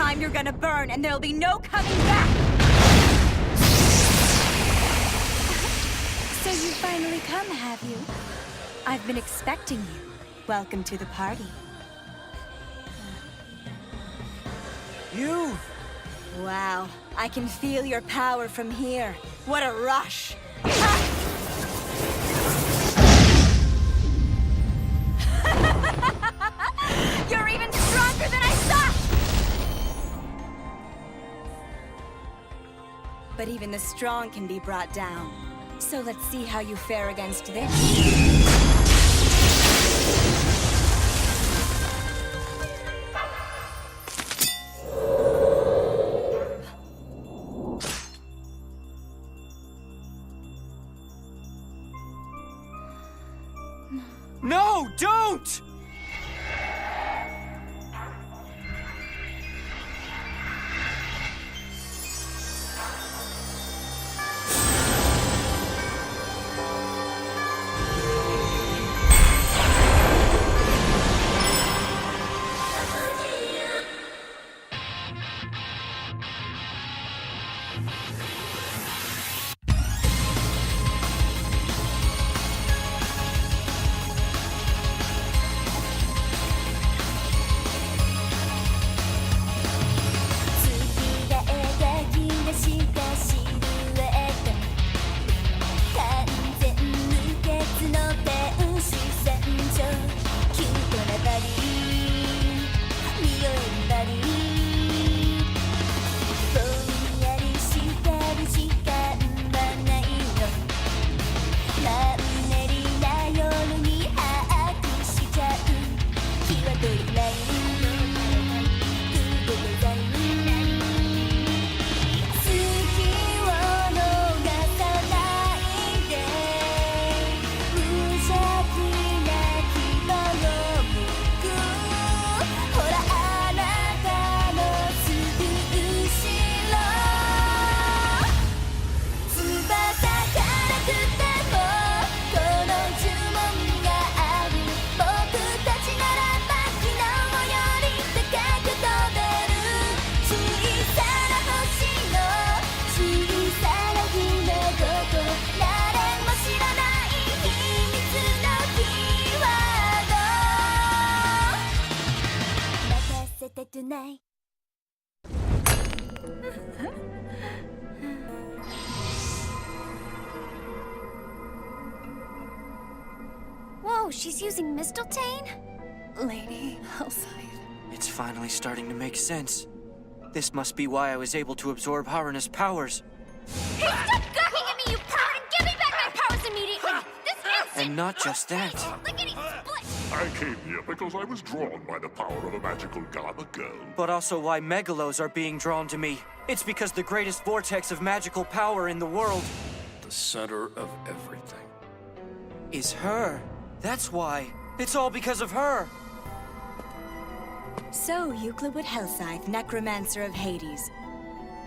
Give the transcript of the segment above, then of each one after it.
time you're gonna burn, and there'll be no coming back! So you finally come, have you? I've been expecting you. Welcome to the party. You! Wow, I can feel your power from here. What a rush! You're even stronger than I thought! But even the strong can be brought down. So let's see how you fare against this. No, don't! Tonight. Whoa, she's using Mistletoe? Lady Hellscythe. It's finally starting to make sense. This must be why I was able to absorb Harun's powers. Hey, stop gawking at me, you pervert, and give me back my powers immediately! This instant! And not just that. Lickety split! I came here because I was drawn by the power of a magical Gama girl. But also why Megalos are being drawn to me. It's because the greatest vortex of magical power in the world The center of everything. is her. That's why. It's all because of her. So, Euclid Hellscythe, Necromancer of Hades.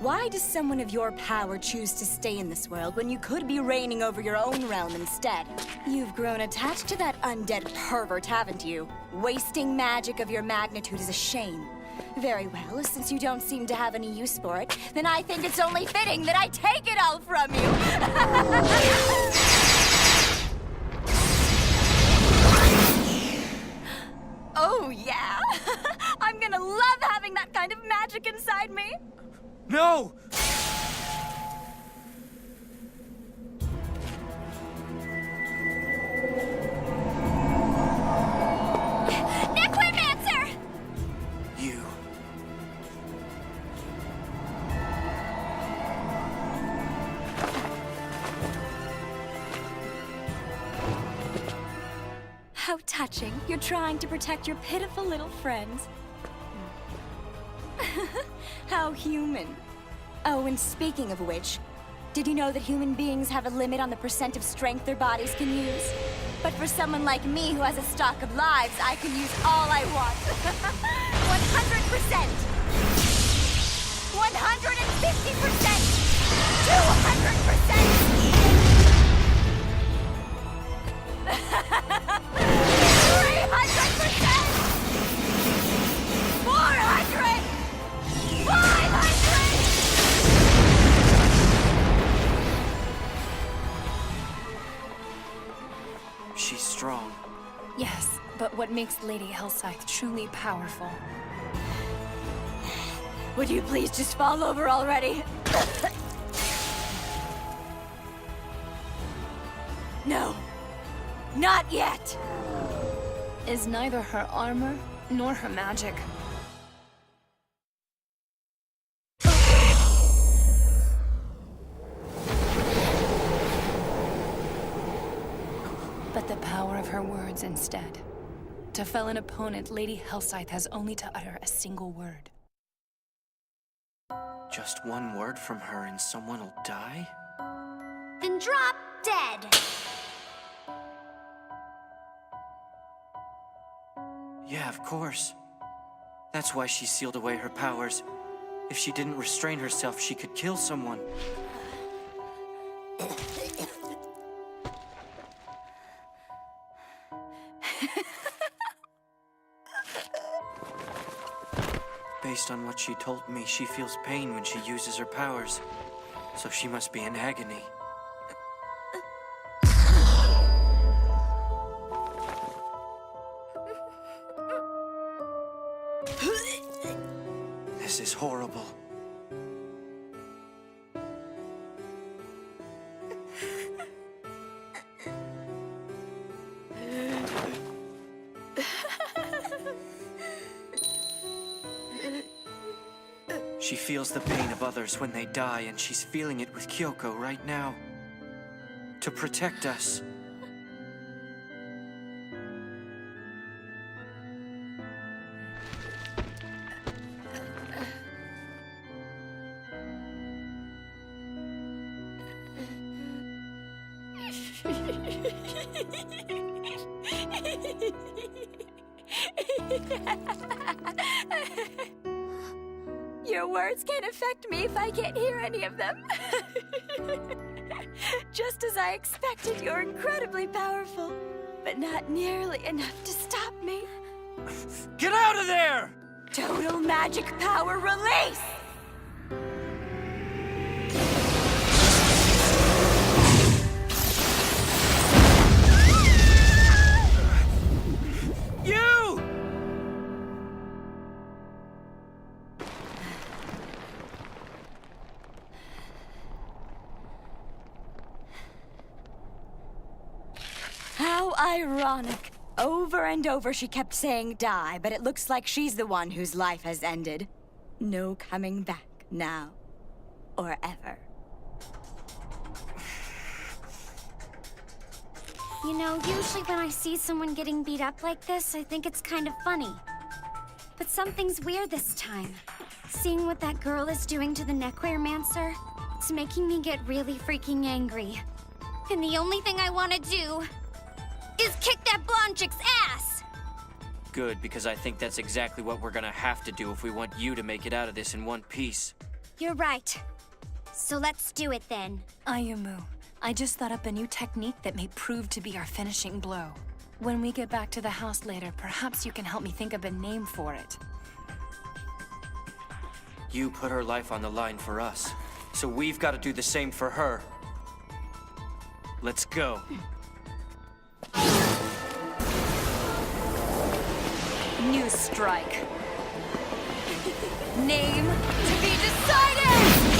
Why does someone of your power choose to stay in this world when you could be reigning over your own realm instead? You've grown attached to that undead pervert, haven't you? Wasting magic of your magnitude is a shame. Very well, since you don't seem to have any use for it, then I think it's only fitting that I take it all from you! Oh, yeah? I'm gonna love having that kind of magic inside me! No! Necromancer! You. How touching. You're trying to protect your pitiful little friends. How human. Oh, and speaking of which, did you know that human beings have a limit on the percent of strength their bodies can use? But for someone like me who has a stock of lives, I can use all I want. 100%! 150%! 200%! 300%! 400! but what makes Lady Hellscythe truly powerful. Would you please just fall over already? No. Not yet! Is neither her armor nor her magic. But the power of her words instead. To fell an opponent, Lady Hellscythe has only to utter a single word. Just one word from her and someone will die? Then drop dead. Yeah, of course. That's why she sealed away her powers. If she didn't restrain herself, she could kill someone. Based on what she told me, she feels pain when she uses her powers. So she must be in agony. This is horrible. She feels the pain of others when they die, and she's feeling it with Kyoko right now. To protect us. Your words can't affect me if I can't hear any of them. Just as I expected, you're incredibly powerful, but not nearly enough to stop me. Get out of there! Total magic power release! You! How ironic. Over and over she kept saying die, but it looks like she's the one whose life has ended. No coming back now. Or ever. You know, usually when I see someone getting beat up like this, I think it's kind of funny. But something's weird this time. Seeing what that girl is doing to the Necromancer, it's making me get really freaking angry. And the only thing I want to do is kick that blonde chick's ass! Good, because I think that's exactly what we're gonna have to do if we want you to make it out of this in one piece. You're right. So let's do it then. Ayumu, I just thought up a new technique that may prove to be our finishing blow. When we get back to the house later, perhaps you can help me think of a name for it. You put her life on the line for us, so we've got to do the same for her. Let's go. New strike. Name to be decided!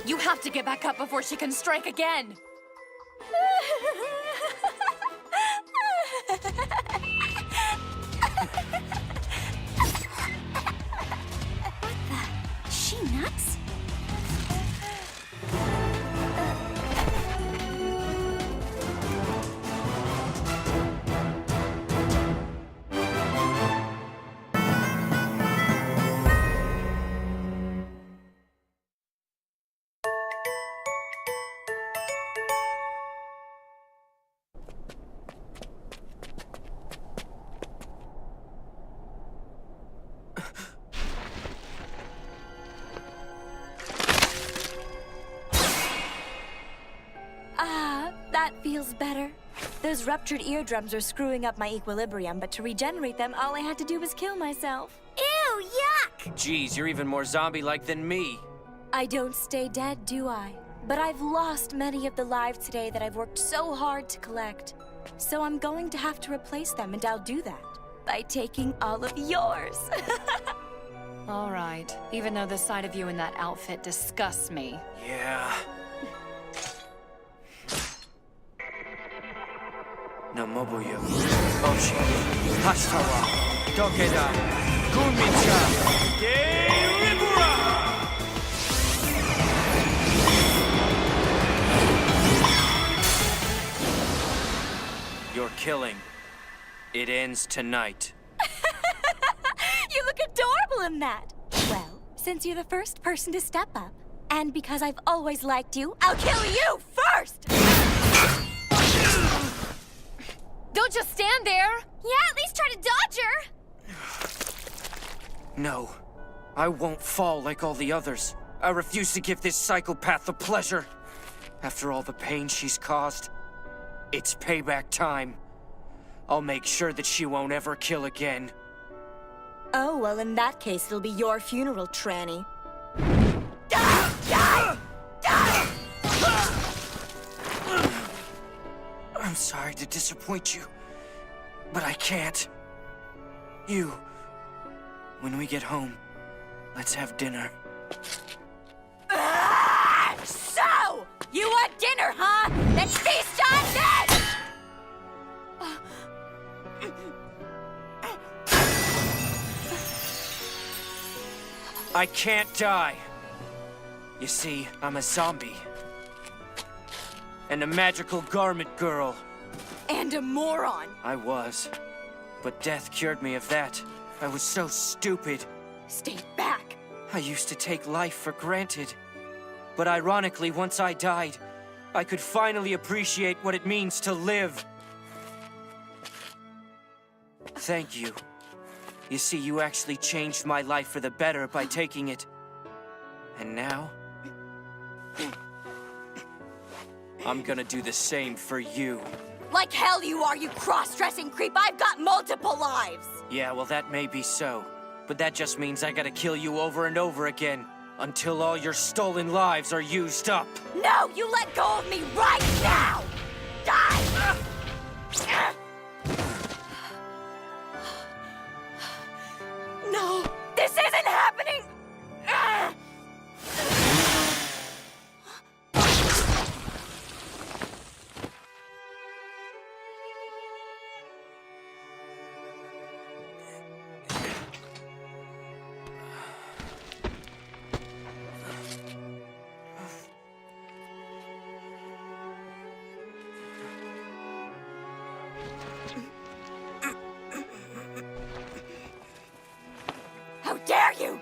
You have to get back up before she can strike again. Is she nuts? Those ruptured eardrums are screwing up my equilibrium, but to regenerate them, all I had to do was kill myself. Ew, yuck! Jeez, you're even more zombie-like than me. I don't stay dead, do I? But I've lost many of the lives today that I've worked so hard to collect. So I'm going to have to replace them, and I'll do that by taking all of yours. All right, even though the sight of you in that outfit disgusts me. Yeah. Namobuyo, Oshi, Hashitawa, Dokeda, Gunmincha, Geiribura! Your killing, it ends tonight. You look adorable in that. Well, since you're the first person to step up, and because I've always liked you, I'll kill you first! Don't just stand there! Yeah, at least try to dodge her! No, I won't fall like all the others. I refuse to give this psychopath the pleasure. After all the pain she's caused, it's payback time. I'll make sure that she won't ever kill again. Oh, well, in that case, it'll be your funeral, tranny. I'm sorry to disappoint you, but I can't. When we get home, let's have dinner. So, you want dinner, huh? Then feast on this! I can't die. You see, I'm a zombie. And a magical garment girl. And a moron. I was. But death cured me of that. I was so stupid. Stay back. I used to take life for granted. But ironically, once I died, I could finally appreciate what it means to live. Thank you. You see, you actually changed my life for the better by taking it. And now, I'm gonna do the same for you. Like hell you are, you cross-dressing creep! I've got multiple lives! Yeah, well, that may be so. But that just means I gotta kill you over and over again, until all your stolen lives are used up. No, you let go of me right now! Die! No, this isn't happening! How dare you!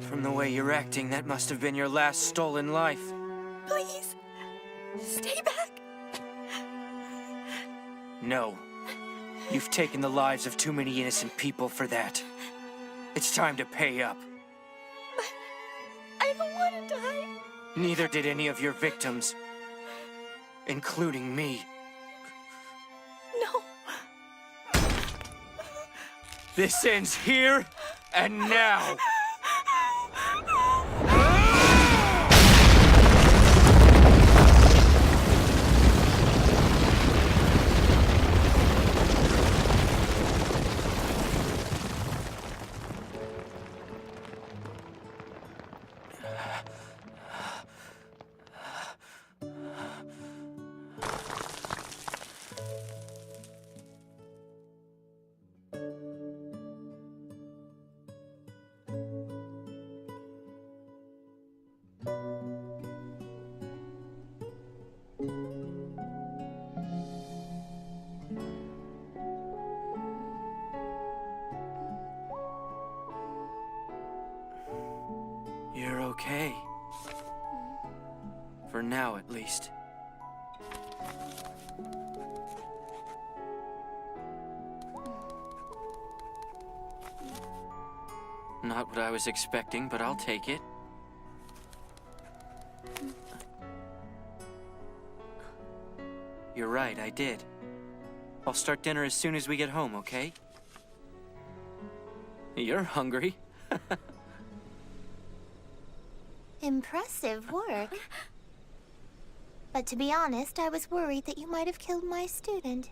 From the way you're acting, that must have been your last stolen life. Please, stay back. No. You've taken the lives of too many innocent people for that. It's time to pay up. I don't want to die. Neither did any of your victims. Including me. No. This ends here and now. Not what I was expecting, but I'll take it. You're right, I did. I'll start dinner as soon as we get home, okay? You're hungry. Impressive work. But to be honest, I was worried that you might have killed my student.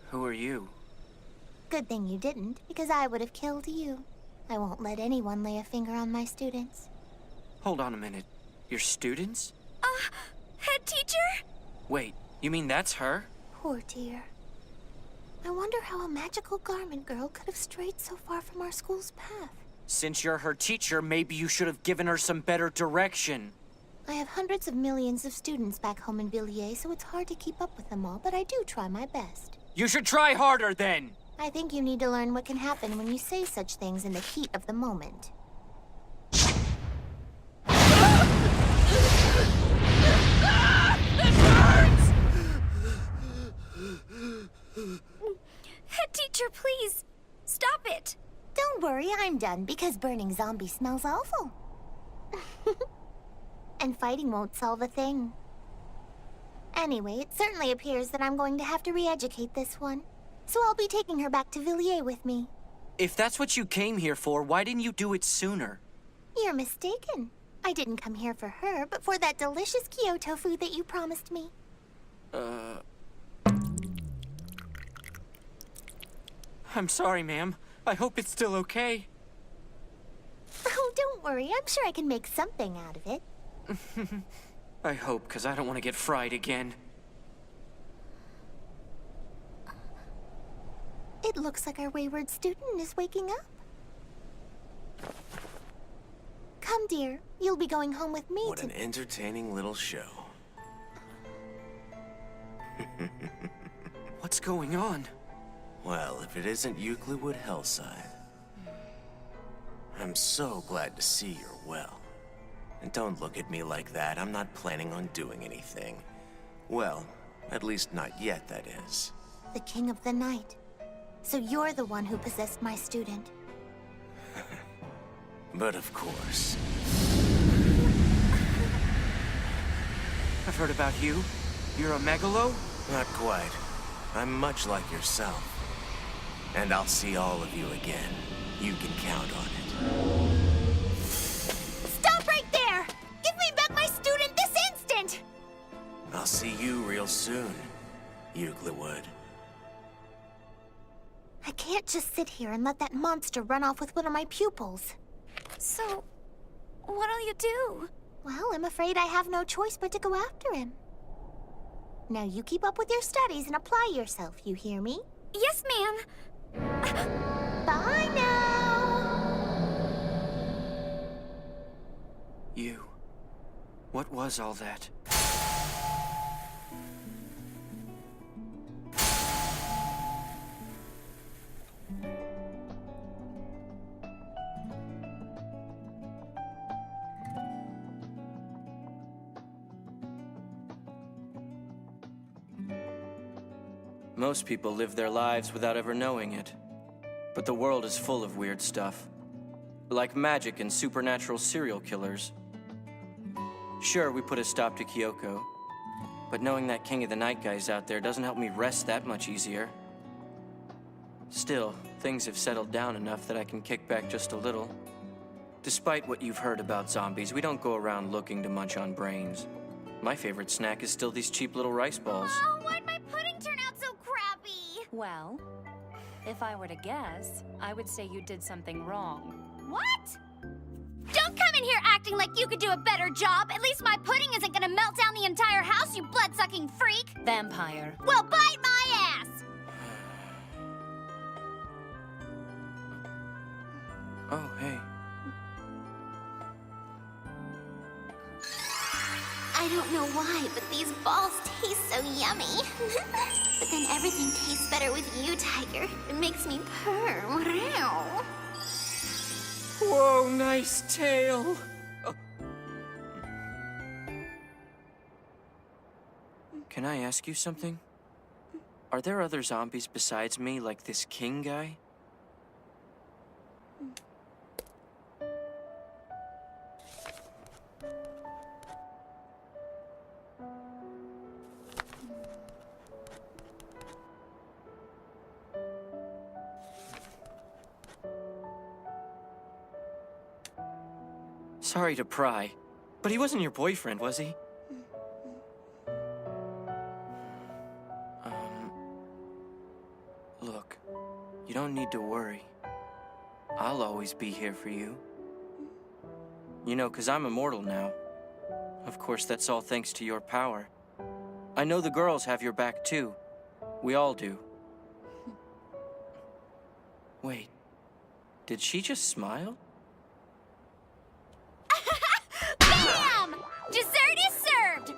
Who are you? Good thing you didn't, because I would have killed you. I won't let anyone lay a finger on my students. Hold on a minute. Your students? Head teacher? Wait, you mean that's her? Poor dear. I wonder how a magical garment girl could have strayed so far from our school's path. Since you're her teacher, maybe you should have given her some better direction. I have hundreds of millions of students back home in Villiers, so it's hard to keep up with them all, but I do try my best. You should try harder then! I think you need to learn what can happen when you say such things in the heat of the moment. Head teacher, please. Stop it. Don't worry, I'm done, because burning zombie smells awful. And fighting won't solve a thing. Anyway, it certainly appears that I'm going to have to re-educate this one. So I'll be taking her back to Villiers with me. If that's what you came here for, why didn't you do it sooner? You're mistaken. I didn't come here for her, but for that delicious Kyoto food that you promised me. I'm sorry, ma'am. I hope it's still okay. Oh, don't worry. I'm sure I can make something out of it. I hope, because I don't want to get fried again. It looks like our wayward student is waking up. Come, dear. You'll be going home with me What to... an entertaining little show. What's going on? Well, if it isn't Euclidwood Hellside. I'm so glad to see you're well. And don't look at me like that. I'm not planning on doing anything. Well, at least not yet, that is. The King of the Night. So you're the one who possessed my student. But of course. I've heard about you. You're a megalo? Not quite. I'm much like yourself. And I'll see all of you again. You can count on it. Stop right there! Give me back my student this instant! I'll see you real soon, Euclidwood. I can't just sit here and let that monster run off with one of my pupils. So, what'll you do? Well, I'm afraid I have no choice but to go after him. Now you keep up with your studies and apply yourself, you hear me? Yes, ma'am. Bye now! You. What was all that? Most people live their lives without ever knowing it. But the world is full of weird stuff. Like magic and supernatural serial killers. Sure, we put a stop to Kyoko. But knowing that King of the Night guy's out there doesn't help me rest that much easier. Still, things have settled down enough that I can kick back just a little. Despite what you've heard about zombies, we don't go around looking to munch on brains. My favorite snack is still these cheap little rice balls. Oh, why'd my pudding turn out so crappy? Well, if I were to guess, I would say you did something wrong. What? Don't come in here acting like you could do a better job. At least my pudding isn't gonna melt down the entire house, you blood-sucking freak. Vampire. Well, bite my ass! Oh, hey. I don't know why, but these balls taste so yummy. But then everything tastes better with you, Tiger. It makes me purr. Wow. Whoa, nice tail! Oh. Can I ask you something? Are there other zombies besides me, like this king guy? Sorry to pry, but he wasn't your boyfriend, was he? Look, you don't need to worry. I'll always be here for you. You know, 'cause I'm immortal now. Of course, that's all thanks to your power. I know the girls have your back, too. We all do. Wait, did she just smile? Bam! Dessert is served!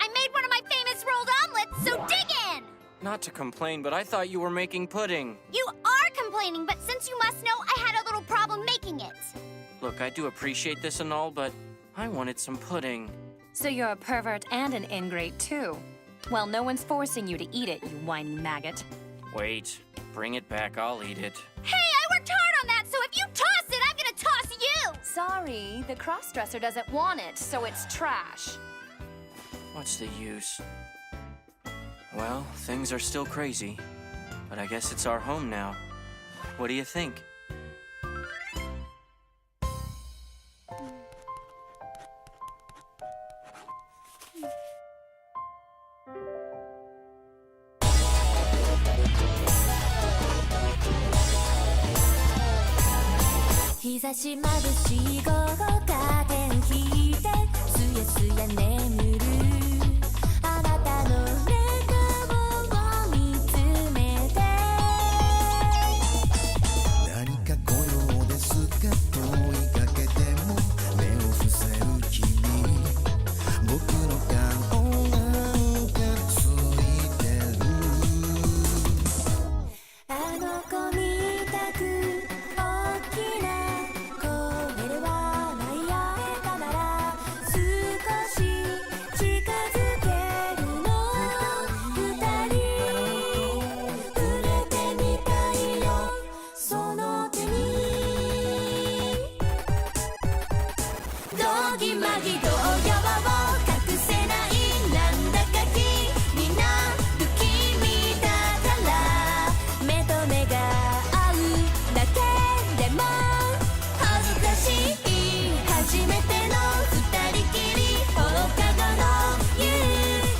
I made one of my famous rolled omelets, so dig in! Not to complain, but I thought you were making pudding. You are complaining, but since you must know, I had a little problem making it. Look, I do appreciate this and all, but I wanted some pudding. So you're a pervert and an ingrate, too. Well, no one's forcing you to eat it, you whiny maggot. Wait, bring it back, I'll eat it. Hey, I worked hard on that, so if you toss it, I'm gonna toss you! Sorry, the crossdresser doesn't want it, so it's trash. What's the use? Well, things are still crazy, but I guess it's our home now. What do you think?日差しまぶしい午後カーテン引いてすやすや眠るあなたの寝顔を見つめて何か来ようですか問いかけても目を伏せる君僕の顔なんかついてるあの子みたく大きな声で笑い合えたなら少し近づけるの二人触れてみたいよその手にどぎまぎ動揺を隠せないなんだか気になる君だから目と目が合うだけでも恥ずかしい初めての二人きり放課後の夕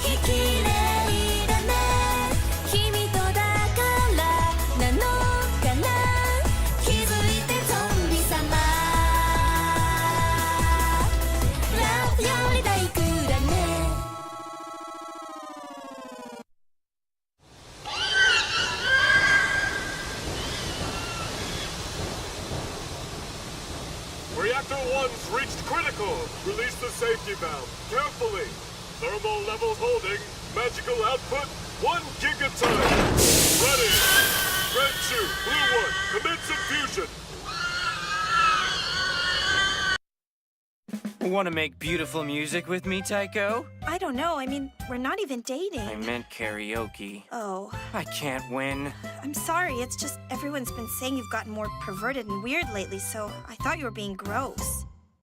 日綺麗だね君とだからなのかな気づいてゾンビ様ラブより大工だねReactor 1's reached critical. Release the safety valve. Carefully. Thermal levels holding. Magical output 1 gigaton. Ready. Red 2, blue 1. Commence infusion. Want to make beautiful music with me, Tycho? I don't know. I mean, we're not even dating. I meant karaoke. Oh, I can't win. I'm sorry. It's just everyone's been saying you've gotten more perverted and weird lately, so I thought you were being gross.